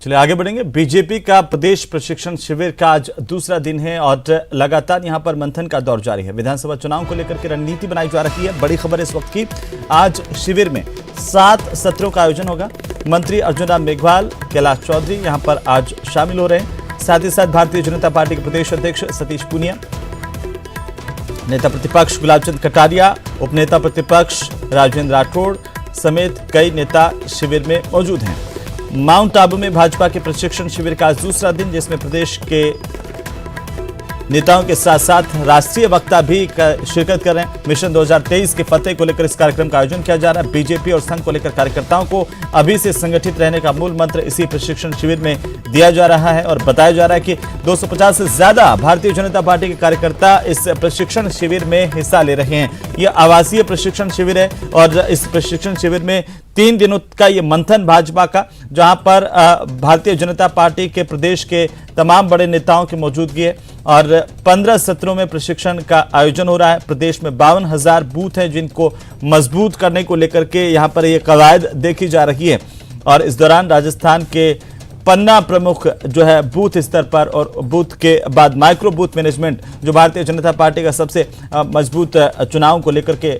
चलिए आगे बढ़ेंगे। बीजेपी का प्रदेश प्रशिक्षण शिविर का आज दूसरा दिन है और लगातार यहां पर मंथन का दौर जारी है। विधानसभा चुनाव को लेकर के रणनीति बनाई जा रही है। बड़ी खबर इस वक्त की, आज शिविर में 7 सत्रों का आयोजन होगा। मंत्री अर्जुन राम मेघवाल, कैलाश चौधरी यहां पर आज शामिल हो रहे हैं। साथ ही साथ भारतीय जनता पार्टी के प्रदेश अध्यक्ष सतीश पूनिया, नेता प्रतिपक्ष गुलाब चंद कटारिया, उपनेता प्रतिपक्ष राजेंद्र राठौड़ समेत कई नेता शिविर में मौजूद हैं। माउंट आबू में भाजपा के प्रशिक्षण शिविर का आज दूसरा दिन, जिसमें प्रदेश के नेताओं के साथ साथ राष्ट्रीय वक्ता भी शिरकत कर रहे हैं। मिशन 2023 के फतेह को लेकर इस कार्यक्रम का आयोजन किया जा रहा है। बीजेपी और संघ को लेकर कार्यकर्ताओं को अभी से संगठित रहने का मूल मंत्र इसी प्रशिक्षण शिविर में दिया जा रहा है और बताया जा रहा है कि 250 से ज्यादा भारतीय जनता पार्टी के कार्यकर्ता इस प्रशिक्षण शिविर में हिस्सा ले रहे हैं। यह आवासीय प्रशिक्षण शिविर है और इस प्रशिक्षण शिविर में 3 दिनों का ये मंथन भाजपा का, जहां पर भारतीय जनता पार्टी के प्रदेश के तमाम बड़े नेताओं की मौजूदगी है और 15 सत्रों में प्रशिक्षण का आयोजन हो रहा है। प्रदेश में 52,000 बूथ हैं जिनको मजबूत करने को लेकर के यहां पर ये कवायद देखी जा रही है। और इस दौरान राजस्थान के पन्ना प्रमुख जो है बूथ स्तर पर और बूथ के बाद माइक्रो बूथ मैनेजमेंट, जो भारतीय जनता पार्टी का सबसे मजबूत चुनाव को लेकर के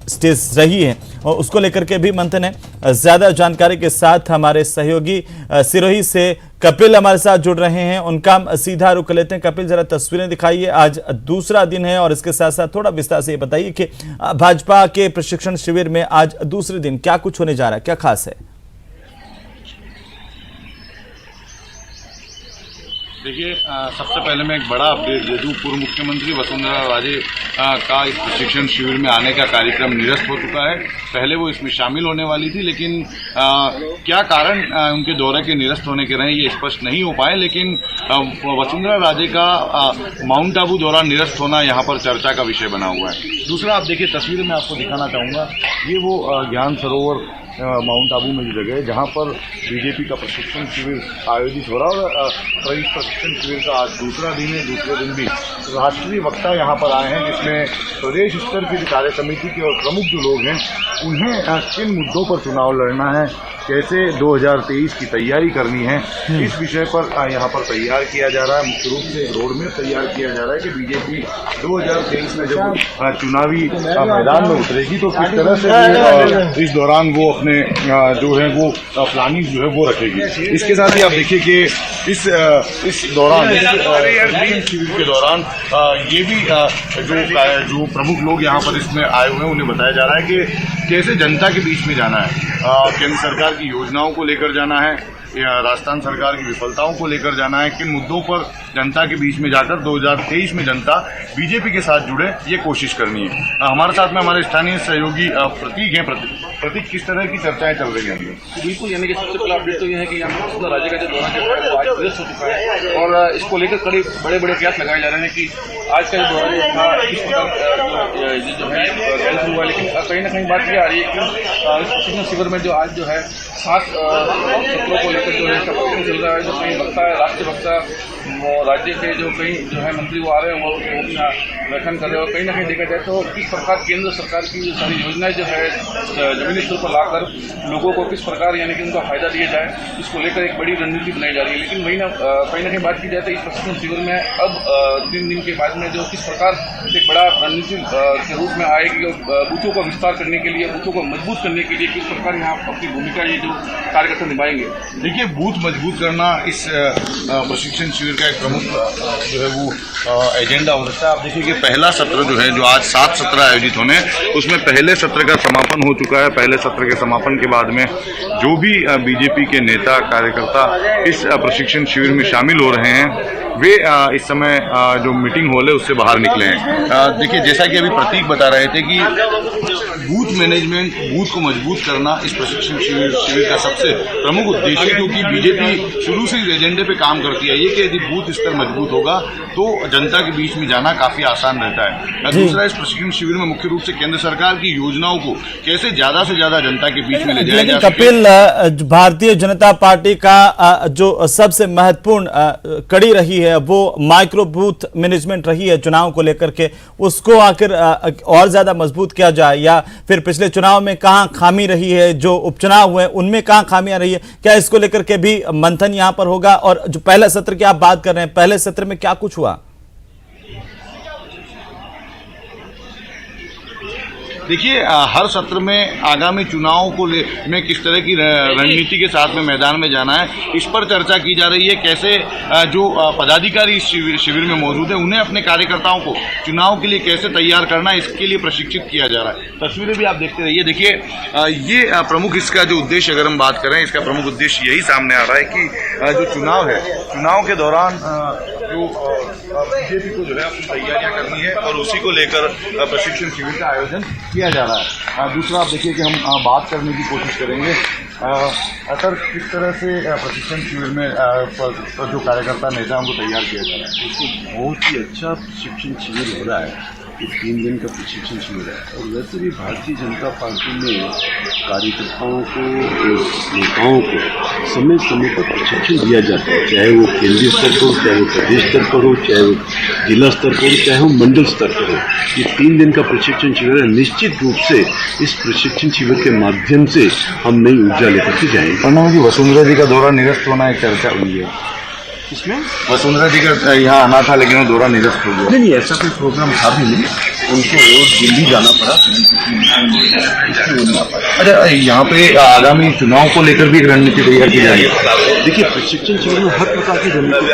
स्टेज रही है और उसको लेकर के भी मंथन है। ज्यादा जानकारी के साथ हमारे सहयोगी सिरोही से कपिल हमारे साथ जुड़ रहे हैं, उनका हम सीधा रुख लेते हैं। कपिल, जरा तस्वीरें दिखाइए। आज दूसरा दिन है और इसके साथ साथ थोड़ा विस्तार से ये बताइए कि भाजपा के प्रशिक्षण शिविर में आज दूसरे दिन क्या कुछ होने जा रहा है, क्या खास है? देखिए, सबसे पहले मैं एक बड़ा अपडेट दे दूं। पूर्व मुख्यमंत्री वसुंधरा राजे का इस प्रशिक्षण शिविर में आने का कार्यक्रम निरस्त हो चुका है। पहले वो इसमें शामिल होने वाली थी, लेकिन क्या कारण उनके दौरे के निरस्त होने के रहे ये स्पष्ट नहीं हो पाए। लेकिन वसुंधरा राजे का माउंट आबू दौरा निरस्त होना यहाँ पर चर्चा का विषय बना हुआ है। दूसरा, आप देखिए तस्वीर में आपको दिखाना चाहूँगा, ये वो ज्ञान सरोवर माउंट आबू में जो जगह है जहाँ पर बीजेपी का प्रशिक्षण शिविर आयोजित हो रहा है। और इस प्रशिक्षण शिविर का आज दूसरा दिन है। दूसरे दिन भी राष्ट्रीय वक्ता यहाँ पर आए हैं, जिसमें प्रदेश स्तर की कार्य समिति के और प्रमुख जो लोग हैं उन्हें किन मुद्दों पर चुनाव लड़ना है, कैसे 2023 की तैयारी करनी है, इस विषय पर यहाँ पर तैयार किया जा रहा है। मुख्य रूप से रोड मैप तैयार किया जा रहा है कि बीजेपी 2023 में जब चुनावी मैदान में उतरेगी तो किस तरह से इस दौरान वो अपने जो है वो प्लानिंग जो है वो रखेगी। इसके साथ ही आप देखिए कि इस दौरान शिविर के दौरान ये भी जो प्रमुख लोग यहाँ पर इसमें आए हुए हैं उन्हें बताया जा रहा है कि कैसे जनता के बीच में जाना है, केंद्र सरकार की योजनाओं को लेकर जाना है या राजस्थान सरकार की विफलताओं को लेकर जाना है, किन मुद्दों पर जनता के बीच में जाकर 2023 में जनता बीजेपी के साथ जुड़े, ये कोशिश करनी है। हमारे साथ में हमारे स्थानीय सहयोगी प्रतीक हैं। प्रतीक, किस तरह की चर्चाएं चल रही हैं अभी? बिल्कुल, यानी कि सबसे पहला अपडेट तो यह है कि यहाँ पर राज्य का जो दौरा जो है वो आज निरस्त हो चुका है और इसको लेकर बड़े बड़े प्रयास लगाए जा रहे हैं कि आज का जो दौरा जो था किस प्रकार जो है कैंसिल हुआ। लेकिन कहीं ना कहीं बात यह आ रही है कि इस प्रशिक्षण शिविर में जो आज जो है 7 सत्रों को लेकर जो है इसका प्रशिक्षण चल रहा है। जो कहीं वक्ता है, राष्ट्रीय वक्ता राज्य के जो कई जो है मंत्री वो आ रहे हैं, वो अपना व्याख्यान कर रहे हैं। और कहीं ना कहीं देखा जाए तो किस प्रकार केंद्र सरकार की जो सारी योजनाएं जो है जमीनी स्तर पर लाकर लोगों को किस प्रकार यानी कि उनका फायदा दिया जाए, इसको लेकर एक बड़ी रणनीति बनाई जा रही है। लेकिन वही ना कहीं ना कहीं बात की जाए तो इस प्रशिक्षण शिविर में अब 3 दिन के बाद में जो किस प्रकार एक बड़ा रणनीति के रूप में आएगी और बूथों का विस्तार करने के लिए, बूथों को मजबूत करने के लिए किस प्रकार यहाँ अपनी भूमिका ये जो कार्यकर्ता निभाएंगे। देखिए, बूथ मजबूत करना इस प्रशिक्षण शिविर का एक प्रमुख जो है वो एजेंडा हो सकता है। आप देखिए कि पहला सत्र जो है, जो आज 7 सत्र आयोजित होने, उसमें पहले सत्र का समापन हो चुका है। पहले सत्र के समापन के बाद में जो भी बीजेपी के नेता कार्यकर्ता इस प्रशिक्षण शिविर में शामिल हो रहे हैं वे इस समय जो मीटिंग हॉल है उससे बाहर निकले हैं। देखिए, जैसा कि अभी प्रतीक बता रहे थे कि बूथ मैनेजमेंट, बूथ को मजबूत करना इस प्रशिक्षण शिविर का सबसे प्रमुख उद्देश्य है, क्योंकि बीजेपी शुरू से इस एजेंडे पे काम करती है ये कि यदि बूथ स्तर मजबूत होगा तो जनता के बीच में जाना काफी आसान रहता है। दूसरा, इस प्रशिक्षण शिविर में मुख्य रूप से केंद्र सरकार की योजनाओं को कैसे ज्यादा ज्यादा से ज्यादा जनता के बीच में ले जाया लेकिन जा सके। कपिल, भारतीय जनता पार्टी का जो सबसे महत्वपूर्ण कड़ी रही है वो माइक्रो बूथ मैनेजमेंट रही है चुनाव को लेकर के, उसको आखिर और ज्यादा मजबूत किया जाए, या फिर पिछले चुनाव में कहां खामी रही है, जो उपचुनाव हुए उनमें कहां खामियां रही है, क्या इसको लेकर के भी मंथन यहां पर होगा? और जो पहले सत्र की आप बात कर रहे हैं, पहले सत्र में क्या कुछ हुआ? देखिए, हर सत्र में आगामी चुनाव को में किस तरह की रणनीति के साथ में मैदान में जाना है, इस पर चर्चा की जा रही है। कैसे जो पदाधिकारी इस शिविर में मौजूद है उन्हें अपने कार्यकर्ताओं को चुनाव के लिए कैसे तैयार करना है, इसके लिए प्रशिक्षित किया जा रहा है। तस्वीरें भी आप देखते रहिए। देखिए, ये प्रमुख इसका जो उद्देश्य, अगर हम बात करें, इसका प्रमुख उद्देश्य यही सामने आ रहा है कि जो चुनाव है, चुनाव के दौरान जो बीजेपी को जो है अपनी तैयारियां करनी है और उसी को लेकर प्रशिक्षण शिविर का आयोजन किया जा रहा है। दूसरा आप देखिए कि हम बात करने की कोशिश करेंगे सर, किस तरह से प्रशिक्षण शिविर में जो कार्यकर्ता नेता उनको तैयार किया जा रहा है। इसको बहुत ही अच्छा प्रशिक्षण शिविर हो रहा है। ये 3 दिन का प्रशिक्षण शिविर है और वैसे भी भारतीय जनता पार्टी में कार्यकर्ताओं को, नेताओं को समय समय पर प्रशिक्षण दिया जाता है, चाहे वो केंद्रीय स्तर पर हो, चाहे वो प्रदेश स्तर पर हो, चाहे वो जिला स्तर पर हो, चाहे वो मंडल स्तर पर हो। ये 3 दिन का प्रशिक्षण शिविर है। निश्चित रूप से इस प्रशिक्षण शिविर के माध्यम से हम नई ऊर्जा लेकर के जाएंगे। प्रणव जी, वसुंधरा जी का दौरा निरस्त होना एक चर्चा हुई है। इसमें वसुंधरा जी का यहाँ आना था लेकिन वो दौरा निरस्त हो गया। नहीं, ऐसा कोई प्रोग्राम था भी नहीं, उनको दिल्ली जाना पड़ा। अच्छा, यहाँ पे आगामी चुनाव को लेकर भी एक रणनीति तैयार की जाएगी। देखिए, प्रशिक्षण शिविर में हर प्रकार की रणनीति